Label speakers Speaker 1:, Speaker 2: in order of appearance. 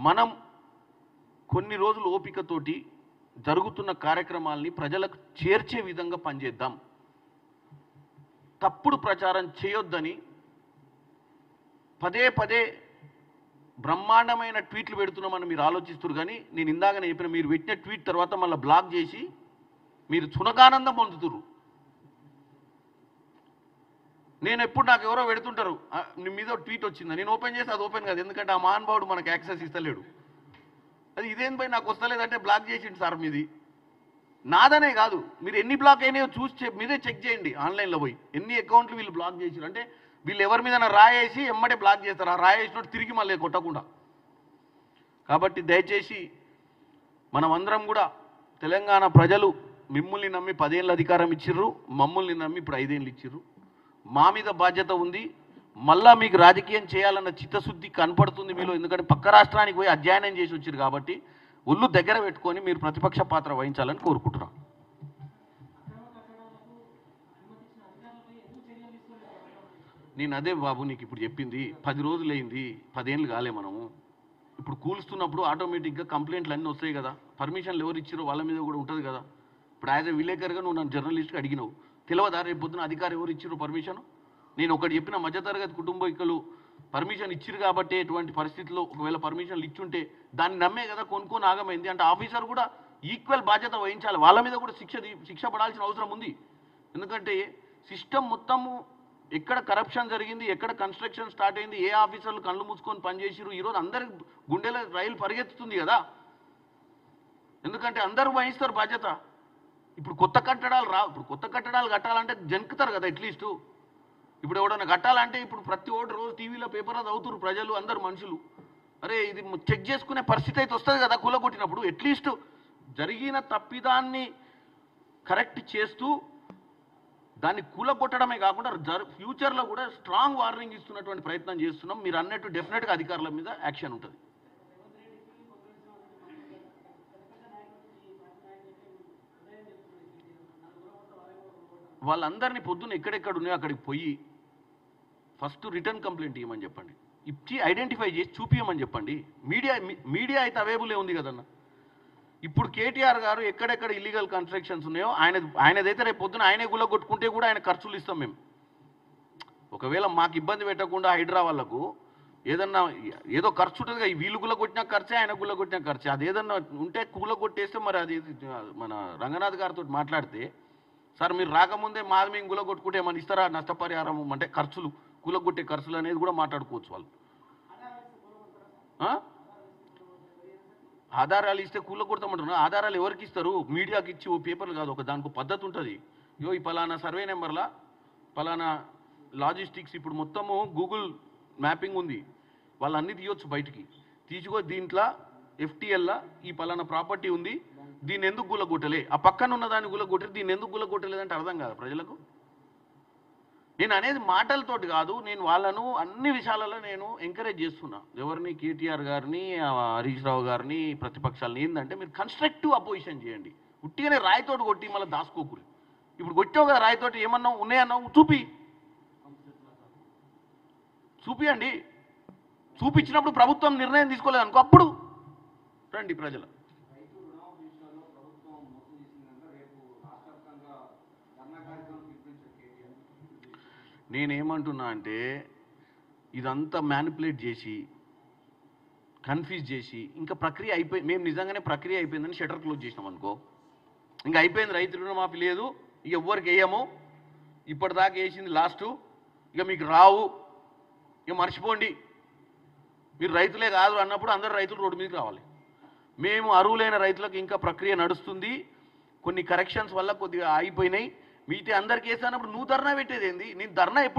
Speaker 1: మనం కొన్ని రోజులు ఓపికతోటి జరుగుతున్న కార్యక్రమాల్ని ప్రజలకు చేర్చే విధంగా పనిచేద్దాం. తప్పుడు ప్రచారం చేయొద్దని పదే పదే బ్రహ్మాండమైన ట్వీట్లు పెడుతున్నామని మీరు ఆలోచిస్తున్నారు. కానీ నేను ఇందాకనే చెప్పిన, మీరు పెట్టిన ట్వీట్ తర్వాత మళ్ళీ బ్లాక్ చేసి మీరు చునకానందం పొందుతున్నారు. నేను ఎప్పుడు నాకు ఎవరో పెడుతుంటారు, నీ మీద ట్వీట్ వచ్చిందా, నేను ఓపెన్ చేసి అది ఓపెన్ కాదు, ఎందుకంటే ఆ మహానుభావుడు మనకు యాక్సెస్ ఇస్తలేడు. అది ఇదేం పై నాకు వస్తలేదంటే బ్లాక్ చేసిండు సార్. మీది నాదనే కాదు, మీరు ఎన్ని బ్లాక్ అయినాయో చూసి మీరే చెక్ చేయండి. ఆన్లైన్లో పోయి ఎన్ని అకౌంట్లు వీళ్ళు బ్లాక్ చేసారు అంటే వీళ్ళు ఎవరి మీద రాయేసి ఎమ్మడే బ్లాక్ చేస్తారు. ఆ రాయేసినట్టు తిరిగి మళ్ళీ కొట్టకుండా. కాబట్టి దయచేసి మనమందరం కూడా, తెలంగాణ ప్రజలు మిమ్మల్ని నమ్మి 10 ఏళ్ళ అధికారం ఇచ్చిర్రు, మమ్మల్ని నమ్మి ఇప్పుడు 5 ఏళ్ళు ఇచ్చిర్రు. మా మీద బాధ్యత ఉంది. మళ్ళా మీకు రాజకీయం చేయాలన్న చిత్తశుద్ధి కనపడుతుంది మీలో. ఎందుకంటే పక్క రాష్ట్రానికి పోయి అధ్యయనం చేసి వచ్చారు కాబట్టి ఒళ్ళు దగ్గర పెట్టుకొని మీరు ప్రతిపక్ష పాత్ర వహించాలని కోరుకుంటున్నాం. నేను అదే బాబు నీకు ఇప్పుడు చెప్పింది. 10 రోజులైంది, 10 ఏళ్ళు కాలే. మనము ఇప్పుడు కూల్స్తున్నప్పుడు ఆటోమేటిక్గా కంప్లైంట్లు అన్నీ వస్తాయి కదా. పర్మిషన్లు ఎవరు ఇచ్చారో వాళ్ళ మీద కూడా ఉంటుంది కదా. ఇప్పుడు యాజ్ ఎ విలేకర్గా నువ్వు నన్ను జర్నలిస్ట్గా అడిగినావు, తెలియదా రేపు పొద్దున అధికారి ఎవరు ఇచ్చారో పర్మిషన్? నేను ఒకటి చెప్పిన, మధ్యతరగతి కుటుంబీకులు పర్మిషన్ ఇచ్చిరు కాబట్టి ఎటువంటి పరిస్థితుల్లో ఒకవేళ పర్మిషన్లు ఇచ్చుంటే దాన్ని నమ్మే కదా కొనుక్కొని ఆగమైంది. అంటే ఆఫీసర్ కూడా ఈక్వల్ బాధ్యత వహించాలి. వాళ్ళ మీద కూడా శిక్ష పడాల్సిన అవసరం ఉంది. ఎందుకంటే సిస్టమ్ మొత్తము ఎక్కడ కరప్షన్ జరిగింది, ఎక్కడ కన్స్ట్రక్షన్ స్టార్ట్ అయింది, ఏ ఆఫీసర్లు కళ్ళు మూసుకొని పనిచేసిరు, ఈరోజు అందరి గుండెల రైలు పరిగెత్తుతుంది కదా. ఎందుకంటే అందరూ వహిస్తారు బాధ్యత. ఇప్పుడు కొత్త కట్టడాలు ఇప్పుడు కొత్త కట్టడాలు కట్టాలంటే జంకుతారు కదా అట్లీస్ట్. ఇప్పుడు ఎవడన్నా కట్టాలంటే ఇప్పుడు ప్రతి ఒక్కటి రోజు టీవీలో పేపర్లో చదువుతారు ప్రజలు, అందరు మనుషులు. అరే ఇది చెక్ చేసుకునే పరిస్థితి అయితే వస్తుంది కదా కూలగొట్టినప్పుడు. అట్లీస్ట్ జరిగిన తప్పిదాన్ని కరెక్ట్ చేస్తూ దాన్ని కూలగొట్టడమే కాకుండా ఫ్యూచర్లో కూడా స్ట్రాంగ్ వార్నింగ్ ఇస్తున్నటువంటి ప్రయత్నం చేస్తున్నాం. మీరు అన్నట్టు డెఫినెట్గా అధికారుల మీద యాక్షన్ ఉంటుంది. వాళ్ళందరినీ పొద్దున్న ఎక్కడెక్కడ ఉన్నాయో అక్కడికి పోయి ఫస్ట్ రిటర్న్ కంప్లైంట్ ఇవ్వమని చెప్పండి. ఇచ్చి ఐడెంటిఫై చేసి చూపించమని చెప్పండి. మీడియా అయితే అవైలబులే ఉంది కదన్న. ఇప్పుడు కేటీఆర్ గారు ఎక్కడెక్కడ ఇల్లీగల్ కన్స్ట్రక్షన్స్ ఉన్నాయో ఆయనదైతే రేపు పొద్దున ఆయనే గుల్లగొట్టుకుంటే కూడా ఆయన ఖర్చులు ఇస్తాం మేము. ఒకవేళ మాకు ఇబ్బంది పెట్టకుండా హైడ్రా వాళ్ళకు ఏదన్నా ఏదో ఖర్చు ఉంటుంది, వీళ్ళు గుల్లగొట్టిన ఖర్చే, ఆయన గుల్లగొట్టిన ఖర్చే. అది ఏదన్నా ఉంటే గుల్లగొట్టేస్తే మరి అది మన రంగనాథ్ గారితో మాట్లాడితే, సార్ మీరు రాకముందే మాది మేము గుల్లగొట్టుకుంటే ఏమన్నా ఇస్తారా నష్టపరిహారం అంటే ఖర్చులు, కూలగొట్టే ఖర్చులు అనేది కూడా మాట్లాడుకోవచ్చు వాళ్ళు. ఆధారాలు ఇస్తే కూలగొడతామంటున్నారు. ఆధారాలు ఎవరికి ఇస్తారు? మీడియాకి ఇచ్చి ఓ పేపర్లు కాదు, ఒక దానికి పద్ధతి ఉంటుంది. ఈ పలానా సర్వే నెంబర్లా పలానా లాజిస్టిక్స్ ఇప్పుడు మొత్తము గూగుల్ మ్యాపింగ్ ఉంది, వాళ్ళు అన్నీ తీయొచ్చు బయటికి. తీసుకో దీంట్లో FTLలా ఈ పలానా ప్రాపర్టీ ఉంది, దీన్ని ఎందుకు గుల్లగొట్టలే, ఆ పక్కన ఉన్న దాన్ని గుల్లగొట్టారు, దీన్ని ఎందుకు గుల్లగొట్టలేదంటే అర్థం కాదు ప్రజలకు. నేను అనేది మాటలతోటి కాదు, నేను వాళ్ళను అన్ని విషయాలలో నేను ఎంకరేజ్ చేస్తున్నా. ఎవరిని? కేటీఆర్ గారిని, హరీష్ రావు గారిని, ప్రతిపక్షాలని. ఏంటంటే మీరు కన్స్ట్రక్టివ్ అపోజిషన్ చేయండి. ఉట్టిగానే రాయితోటి కొట్టి మళ్ళీ దాచుకోకూరి. ఇప్పుడు కొట్టావు కదా రాయితోటి, ఏమన్నావు ఉన్నాయన్నావు, చూపియండి. చూపించినప్పుడు ప్రభుత్వం నిర్ణయం తీసుకోలేదు అనుకో, అప్పుడు రండి ప్రజలు. నేనేమంటున్నా అంటే ఇదంతా మ్యానిపులేట్ చేసి కన్ఫ్యూజ్ చేసి ఇంకా ప్రక్రియ మేము నిజంగానే ప్రక్రియ అయిపోయిందని షటర్ క్లోజ్ చేసినాం అనుకో, ఇంకా అయిపోయింది, రైతు రుణమాఫీ లేదు, ఇక ఎవ్వరికి వేయము, ఇప్పటిదాకా వేసింది లాస్టు, ఇక మీకు రావు, ఇక మర్చిపోండి, మీరు రైతులే కాదు అన్నప్పుడు అందరు రైతులు రోడ్డు మీదకి రావాలి. మేము అర్హులైన రైతులకు ఇంకా ప్రక్రియ నడుస్తుంది. కొన్ని కరెక్షన్స్ వల్ల కొద్దిగా ఆగిపోయినాయి. మిగతా అందరికి వేసానప్పుడు నువ్వు ధర్నా పెట్టేది ఏంది? నేను ధర్నా